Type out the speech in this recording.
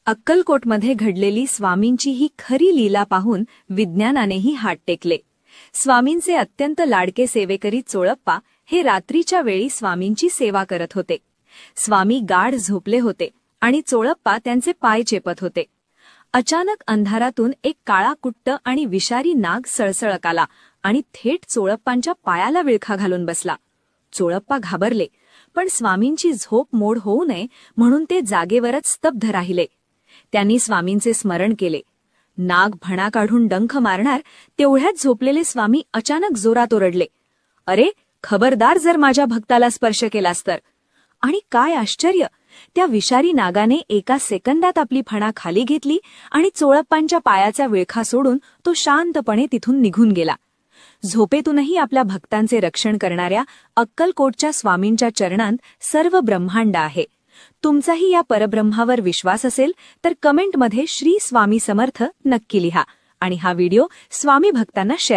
अक्कलकोटमध्ये घडलेली स्वामींची ही खरी लीला पाहून विज्ञानानेही हात टेकले. स्वामींचे अत्यंत लाडके सेवेकरी चोळप्पा हे रात्रीच्या वेळी स्वामींची सेवा करत होते. स्वामी गाढ झोपले होते आणि चोळप्पा त्यांचे पाय चेपत होते. अचानक अंधारातून एक काळा कुट्ट आणि विषारी नाग सळसळत आला आणि थेट चोळप्पांच्या पायाला विळखा घालून बसला. चोळप्पा घाबरले, पण स्वामींची झोप मोड होऊ नये म्हणून ते जागेवरच स्तब्ध राहिले. त्यांनी स्वामींचे स्मरण केले. नाग भणा काढून डंख मारणार तेवढ्यात झोपलेले स्वामी अचानक जोरात ओरडले, "अरे, खबरदार जर माझ्या भक्ताला स्पर्श केलास तर." आणि काय आश्चर्य, त्या विषारी नागाने एका सेकंदात आपली फणा खाली घेतली आणि चोळप्पांच्या पायाचा विळखा सोडून तो शांतपणे तिथून निघून गेला. झोपेतूनही आपल्या भक्तांचे रक्षण करणाऱ्या अक्कलकोटच्या स्वामींच्या चरणांत सर्व ब्रह्मांड आहे. तुमचाही या परब्रह्मावर विश्वास असेल तर कमेंटमध्ये श्री स्वामी समर्थ नक्की लिहा आणि हा व्हिडिओ स्वामी भक्तांना शेअर